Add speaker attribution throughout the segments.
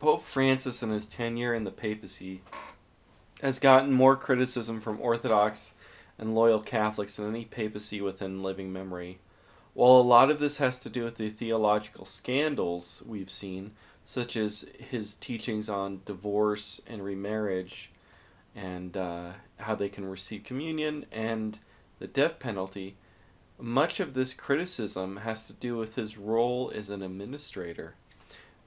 Speaker 1: Pope Francis in his tenure in the papacy has gotten more criticism from Orthodox and loyal Catholics than any papacy within living memory. While a lot of this has to do with the theological scandals we've seen, such as his teachings on divorce and remarriage, and how they can receive communion, and the death penalty, much of this criticism has to do with his role as an administrator.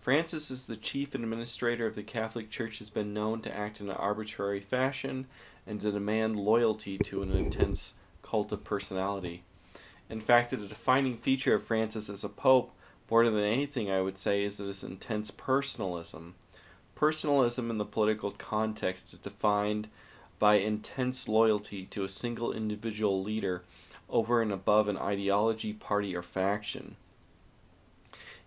Speaker 1: Francis, as the chief administrator of the Catholic Church, has been known to act in an arbitrary fashion and to demand loyalty to an intense cult of personality. In fact, a defining feature of Francis as a pope, more than anything I would say, is his intense personalism. Personalism in the political context is defined by intense loyalty to a single individual leader over and above an ideology, party, or faction.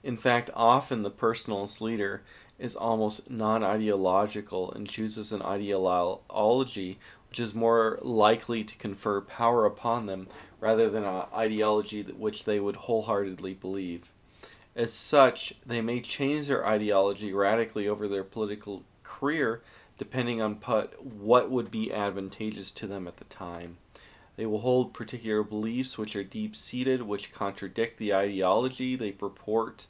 Speaker 1: In fact, often the personalist leader is almost non-ideological and chooses an ideology which is more likely to confer power upon them rather than an ideology which they would wholeheartedly believe. As such, they may change their ideology radically over their political career depending on what would be advantageous to them at the time. They will hold particular beliefs which are deep-seated, which contradict the ideology they purport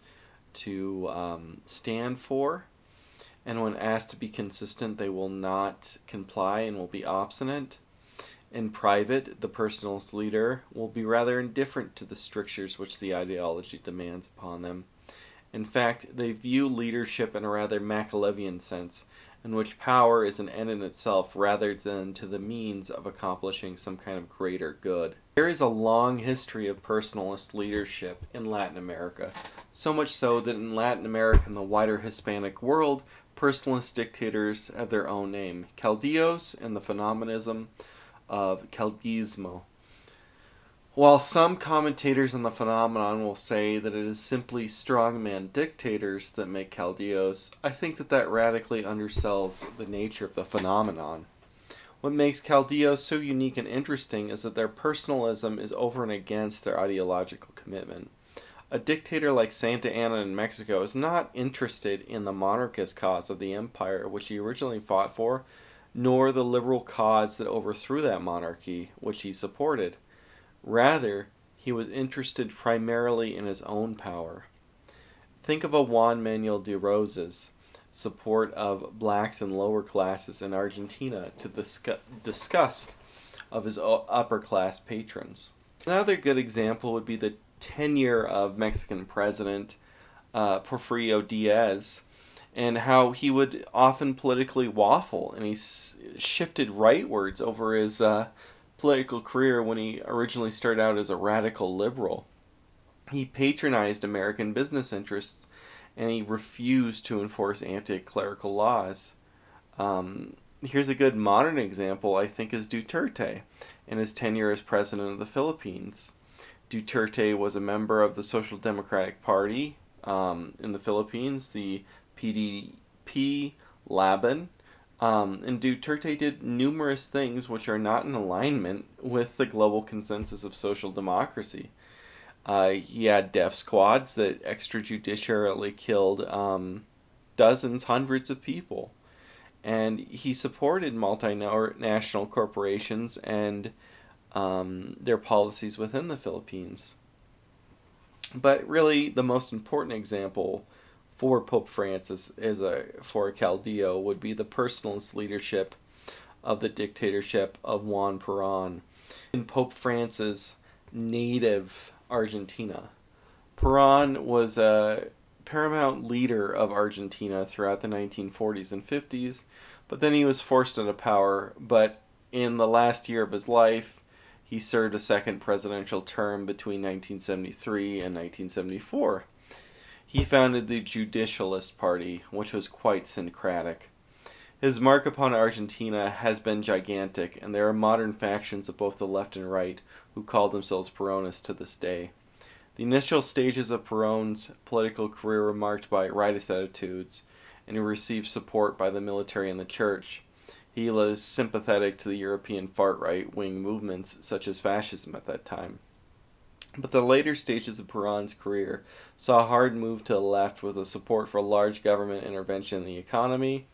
Speaker 1: to stand for, and when asked to be consistent, they will not comply and will be obstinate. In private, the personalist leader will be rather indifferent to the strictures which the ideology demands upon them. In fact, they view leadership in a rather Machiavellian sense, in which power is an end in itself rather than to the means of accomplishing some kind of greater good. There is a long history of personalist leadership in Latin America, so much so that in Latin America and the wider Hispanic world, personalist dictators have their own name: Caudillos, and the phenomenon of Caudillsmo. While some commentators on the phenomenon will say that it is simply strongman dictators that make caudillos, I think that radically undersells the nature of the phenomenon. What makes caudillos so unique and interesting is that their personalism is over and against their ideological commitment. A dictator like Santa Anna in Mexico is not interested in the monarchist cause of the empire which he originally fought for, nor the liberal cause that overthrew that monarchy which he supported. Rather, he was interested primarily in his own power. Think of a Juan Manuel de Rosa's support of blacks and lower classes in Argentina to the disgust of his upper class patrons. Another good example would be the tenure of Mexican President Porfirio Diaz, and how he would often politically waffle, and he shifted rightwards over his political career when he originally started out as a radical liberal. He patronized American business interests, and he refused to enforce anti-clerical laws. Here's a good modern example, I think, is Duterte in his tenure as president of the Philippines. Duterte was a member of the Social Democratic Party in the Philippines, the PDP Laban, and Duterte did numerous things which are not in alignment with the global consensus of social democracy. He had death squads that extrajudicially killed dozens, hundreds of people. And he supported multinational corporations and their policies within the Philippines. But really, the most important example for Pope Francis for a Caudillo would be the personalist leadership of the dictatorship of Juan Perón in Pope Francis' native Argentina. Perón was a paramount leader of Argentina throughout the 1940s and 50s, but then he was forced out of power. But in the last year of his life, he served a second presidential term between 1973 and 1974. He founded the Judicialist Party, which was quite syncretic. His mark upon Argentina has been gigantic, and there are modern factions of both the left and right who call themselves Peronists to this day. The initial stages of Perón's political career were marked by rightist attitudes, and he received support by the military and the church. He was sympathetic to the European far-right wing movements such as fascism at that time. But the later stages of Perron's career saw a hard move to the left with a support for large government intervention in the economy,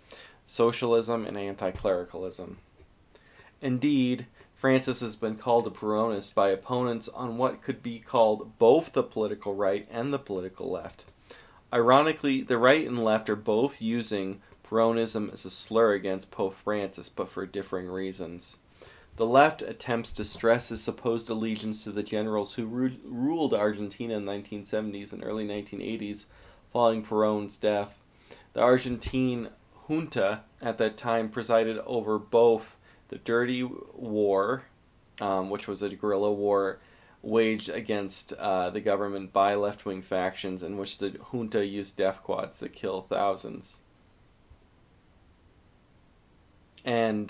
Speaker 1: socialism, and anti-clericalism. Indeed, Francis has been called a Peronist by opponents on what could be called both the political right and the political left. Ironically, the right and left are both using Peronism as a slur against Pope Francis, but for differing reasons. The left attempts to stress his supposed allegiance to the generals who ruled Argentina in the 1970s and early 1980s following Perón's death. The Argentine junta at that time presided over both the Dirty War, which was a guerrilla war waged against the government by left-wing factions, in which the junta used death squads to kill thousands. And,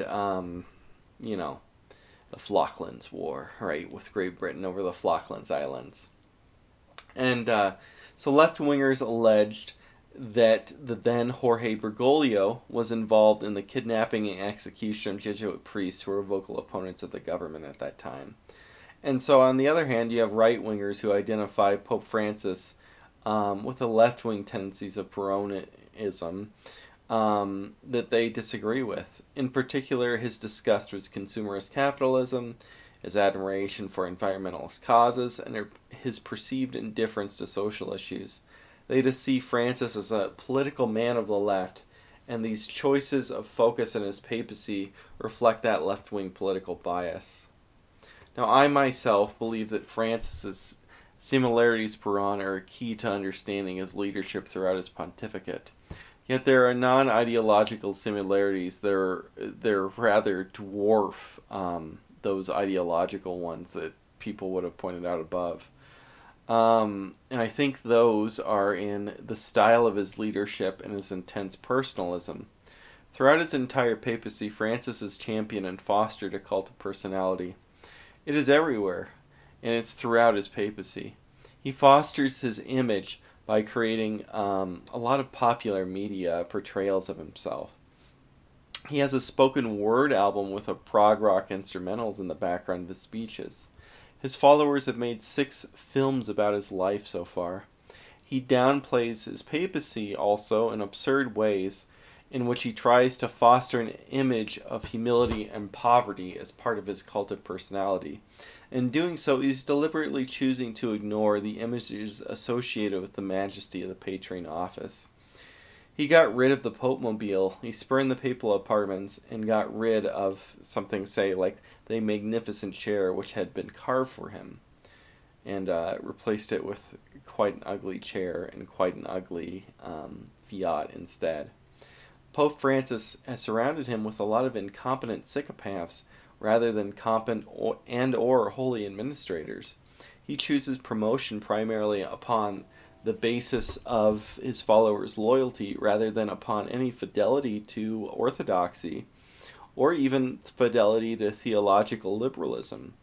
Speaker 1: the Falklands War, right, with Great Britain over the Falklands Islands. And so left-wingers alleged that the then Jorge Bergoglio was involved in the kidnapping and execution of Jesuit priests who were vocal opponents of the government at that time. And so on the other hand, you have right-wingers who identify Pope Francis with the left-wing tendencies of Peronism that they disagree with. In particular, his disgust with consumerist capitalism, his admiration for environmentalist causes, and his perceived indifference to social issues. They just see Francis as a political man of the left, and these choices of focus in his papacy reflect that left-wing political bias. Now, I myself believe that Francis's similarities to Peron are a key to understanding his leadership throughout his pontificate. Yet there are non-ideological similarities that rather dwarf those ideological ones that people would have pointed out above. And I think those are in the style of his leadership and his intense personalism. Throughout his entire papacy, Francis has championed and fostered a cult of personality. It is everywhere, and it's throughout his papacy. He fosters his image by creating a lot of popular media portrayals of himself. He has a spoken word album with a prog rock instrumentals in the background of his speeches. His followers have made 6 films about his life so far. He downplays his papacy also in absurd ways, in which he tries to foster an image of humility and poverty as part of his cult of personality. In doing so, he's deliberately choosing to ignore the images associated with the majesty of the patron office. He got rid of the Pope Mobile, he spurned the papal apartments, and got rid of something, say, like the magnificent chair which had been carved for him, and replaced it with quite an ugly chair and quite an ugly fiat instead. Pope Francis has surrounded him with a lot of incompetent psychopaths rather than competent or holy administrators. He chooses promotion primarily upon the basis of his followers' loyalty rather than upon any fidelity to orthodoxy or even fidelity to theological liberalism.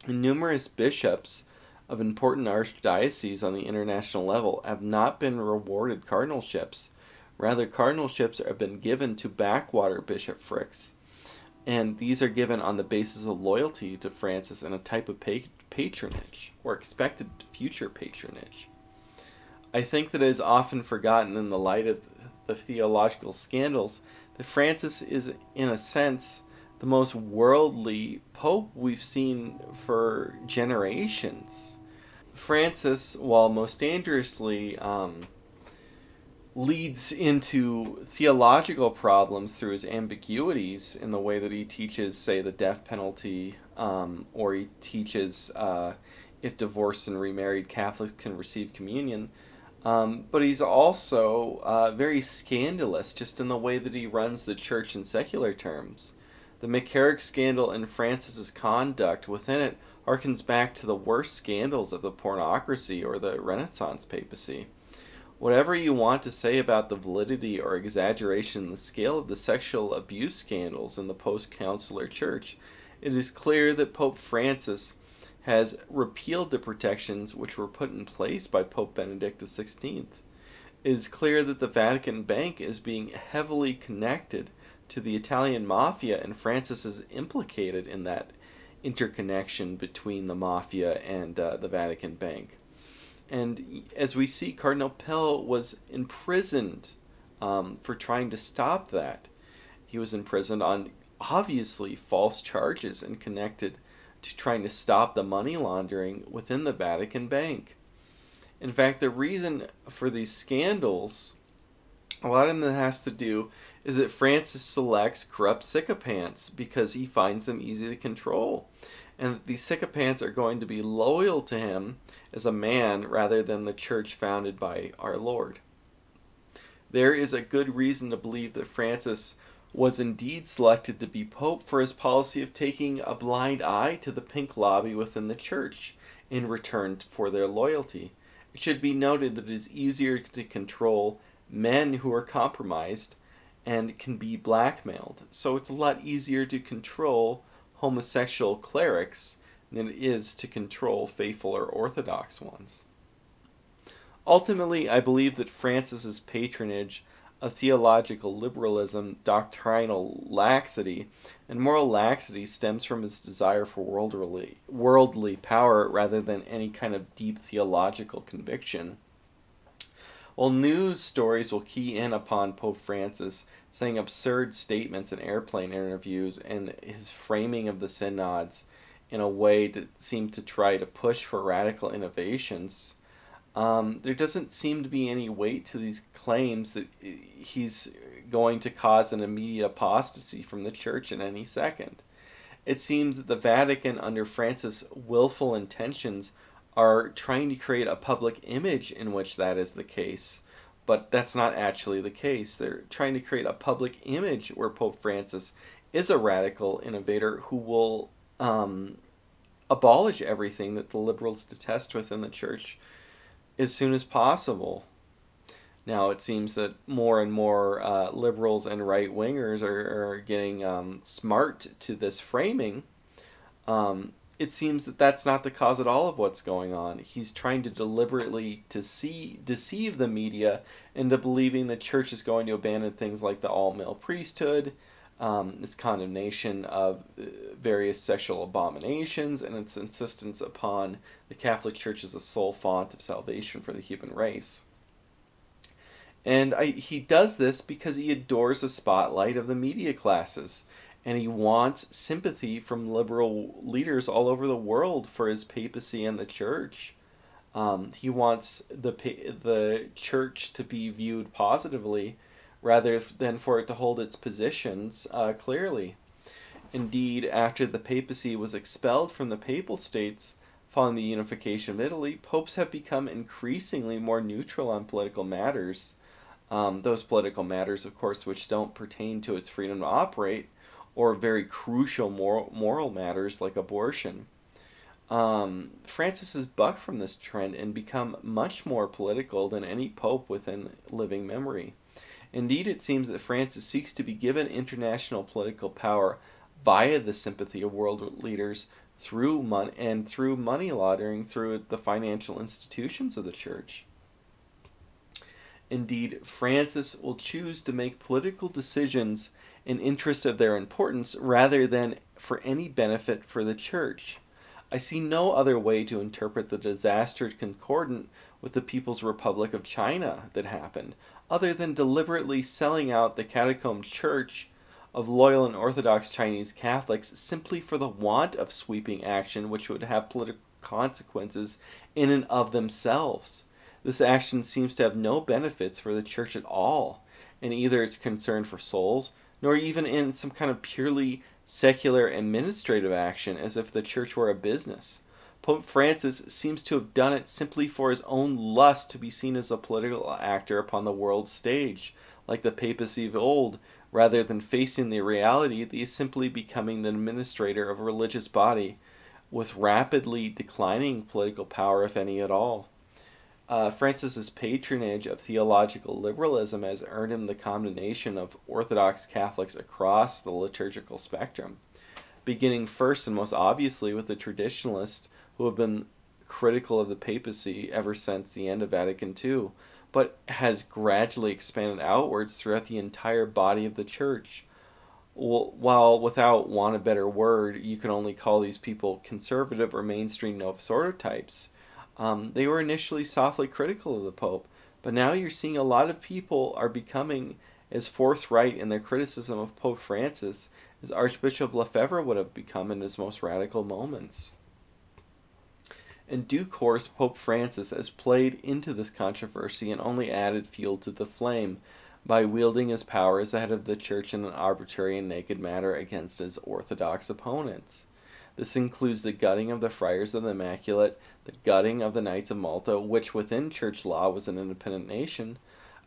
Speaker 1: And numerous bishops of important archdioceses on the international level have not been rewarded cardinalships. Rather, cardinalships have been given to backwater bishoprics, and these are given on the basis of loyalty to Francis and a type of patronage, or expected future patronage. I think that it is often forgotten in the light of the theological scandals that Francis is, in a sense, the most worldly pope we've seen for generations. Francis, while most dangerously leads into theological problems through his ambiguities in the way that he teaches, say, the death penalty, or he teaches if divorced and remarried Catholics can receive communion. But he's also very scandalous just in the way that he runs the church in secular terms. The McCarrick scandal and Francis's conduct within it harkens back to the worst scandals of the pornocracy or the Renaissance papacy. Whatever you want to say about the validity or exaggeration in the scale of the sexual abuse scandals in the post-consular church, it is clear that Pope Francis has repealed the protections which were put in place by Pope Benedict XVI. It is clear that the Vatican Bank is being heavily connected to the Italian mafia, and Francis is implicated in that interconnection between the mafia and the Vatican Bank. And as we see, Cardinal Pell was imprisoned for trying to stop that. He was imprisoned on obviously false charges and connected to trying to stop the money laundering within the Vatican Bank. In fact, the reason for these scandals, a lot of them has to do is that Francis selects corrupt sycophants because he finds them easy to control. And that these sycophants are going to be loyal to him as a man rather than the church founded by our Lord. There is a good reason to believe that Francis was indeed selected to be pope for his policy of taking a blind eye to the pink lobby within the church in return for their loyalty. It should be noted that it is easier to control men who are compromised and can be blackmailed. So it's a lot easier to control homosexual clerics than it is to control faithful or orthodox ones. Ultimately, I believe that Francis's patronage of theological liberalism, doctrinal laxity, and moral laxity stems from his desire for worldly power rather than any kind of deep theological conviction. While news stories will key in upon Pope Francis saying absurd statements in airplane interviews and his framing of the synods in a way that seemed to try to push for radical innovations, there doesn't seem to be any weight to these claims that he's going to cause an immediate apostasy from the church in any second. It seems that the Vatican, under Francis' willful intentions, are trying to create a public image in which that is the case. But that's not actually the case. They're trying to create a public image where Pope Francis is a radical innovator who will abolish everything that the liberals detest within the church as soon as possible. Now it seems that more and more liberals and right-wingers are getting smart to this framing. It seems that that's not the cause at all of what's going on. He's trying to deliberately deceive the media into believing the church is going to abandon things like the all-male priesthood, its condemnation of various sexual abominations, and its insistence upon the Catholic Church as a sole font of salvation for the human race. And he does this because he adores the spotlight of the media classes, and he wants sympathy from liberal leaders all over the world for his papacy and the church. He wants the church to be viewed positively rather than for it to hold its positions clearly. Indeed, after the papacy was expelled from the papal states following the unification of Italy, popes have become increasingly more neutral on political matters. Those political matters, of course, which don't pertain to its freedom to operate, or very crucial moral matters like abortion. Francis has bucked from this trend and become much more political than any pope within living memory. Indeed, it seems that Francis seeks to be given international political power via the sympathy of world leaders through money laundering through the financial institutions of the church. Indeed, Francis will choose to make political decisions in interest of their importance rather than for any benefit for the church. I see no other way to interpret the disaster concordant with the People's Republic of China that happened, other than deliberately selling out the catacomb church of loyal and Orthodox Chinese Catholics simply for the want of sweeping action which would have political consequences in and of themselves. This action seems to have no benefits for the church at all, in either its concern for souls, nor even in some kind of purely secular administrative action as if the church were a business. Pope Francis seems to have done it simply for his own lust to be seen as a political actor upon the world stage, like the papacy of old, rather than facing the reality that he is simply becoming the administrator of a religious body with rapidly declining political power, if any at all. Francis's patronage of theological liberalism has earned him the condemnation of Orthodox Catholics across the liturgical spectrum, beginning first and most obviously with the traditionalists who have been critical of the papacy ever since the end of Vatican II, but has gradually expanded outwards throughout the entire body of the church. While without want a better word, you can only call these people conservative or mainstream Novus Ordo types. They were initially softly critical of the Pope, but now you're seeing a lot of people are becoming as forthright in their criticism of Pope Francis as Archbishop Lefebvre would have become in his most radical moments. In due course, Pope Francis has played into this controversy and only added fuel to the flame by wielding his power as the head of the Church in an arbitrary and naked manner against his Orthodox opponents. This includes the gutting of the Friars of the Immaculate, the gutting of the Knights of Malta, which within Church law was an independent nation,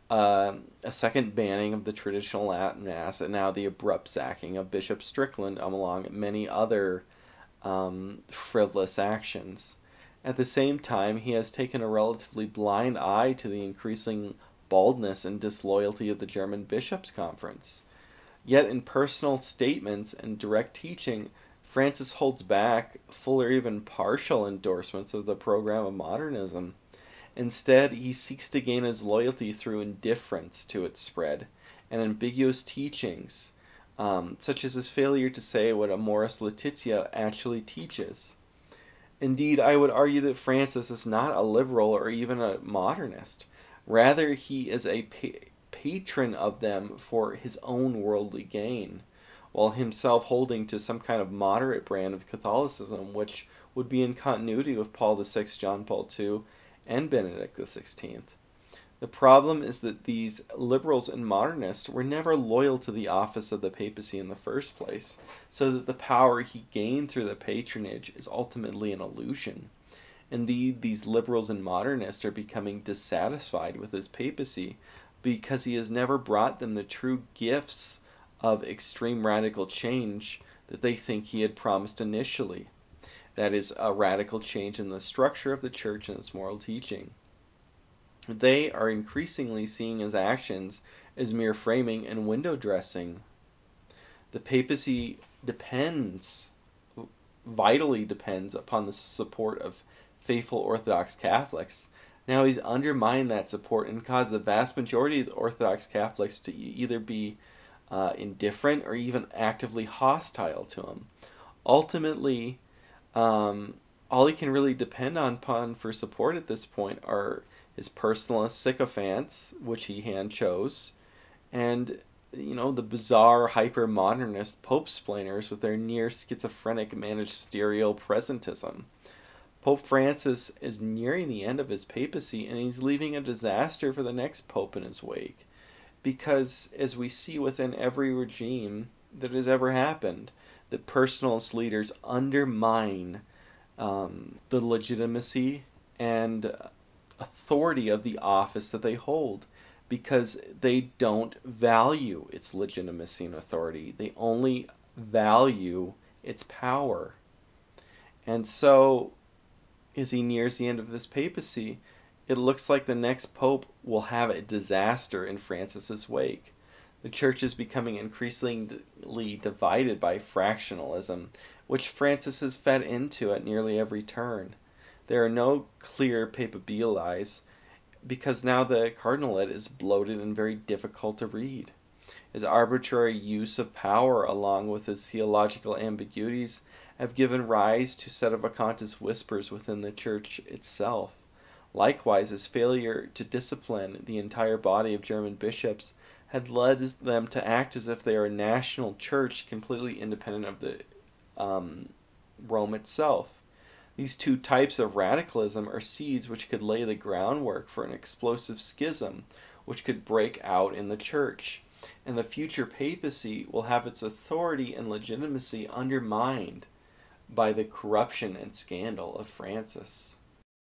Speaker 1: a second banning of the traditional Latin Mass, and now the abrupt sacking of Bishop Strickland, among many other frivolous actions. At the same time, he has taken a relatively blind eye to the increasing baldness and disloyalty of the German Bishops' Conference. Yet in personal statements and direct teaching, Francis holds back full or even partial endorsements of the program of modernism. Instead, he seeks to gain his loyalty through indifference to its spread and ambiguous teachings, such as his failure to say what Amoris Laetitia actually teaches. Indeed, I would argue that Francis is not a liberal or even a modernist. Rather, he is a patron of them for his own worldly gain, while himself holding to some kind of moderate brand of Catholicism, which would be in continuity with Paul VI, John Paul II, and Benedict XVI. The problem is that these liberals and modernists were never loyal to the office of the papacy in the first place, so that the power he gained through the patronage is ultimately an illusion. Indeed, these liberals and modernists are becoming dissatisfied with his papacy because he has never brought them the true gifts of extreme radical change that they think he had promised initially. That is, a radical change in the structure of the church and its moral teaching. They are increasingly seeing his actions as mere framing and window dressing. The papacy vitally depends upon the support of faithful Orthodox Catholics. Now he's undermined that support and caused the vast majority of the Orthodox Catholics to either be indifferent or even actively hostile to him. Ultimately, all he can really depend upon for support at this point are his personalist sycophants, which he hand chose, and the bizarre hyper-modernist pope-splainers with their near schizophrenic magisterial presentism. Pope Francis is nearing the end of his papacy, and he's leaving a disaster for the next pope in his wake. Because, as we see within every regime that has ever happened, that personalist leaders undermine the legitimacy and authority of the office that they hold, because they don't value its legitimacy and authority. They only value its power. And so, as he nears the end of this papacy, it looks like the next pope will have a disaster in Francis's wake. The church is becoming increasingly divided by fractionalism, which Francis has fed into at nearly every turn. There are no clear papabilis, because now the cardinalate is bloated and very difficult to read. His arbitrary use of power, along with his theological ambiguities, have given rise to sedevacantist whispers within the church itself. Likewise, his failure to discipline the entire body of German bishops had led them to act as if they are a national church completely independent of the Rome itself. These two types of radicalism are seeds which could lay the groundwork for an explosive schism which could break out in the church, and the future papacy will have its authority and legitimacy undermined by the corruption and scandal of Francis.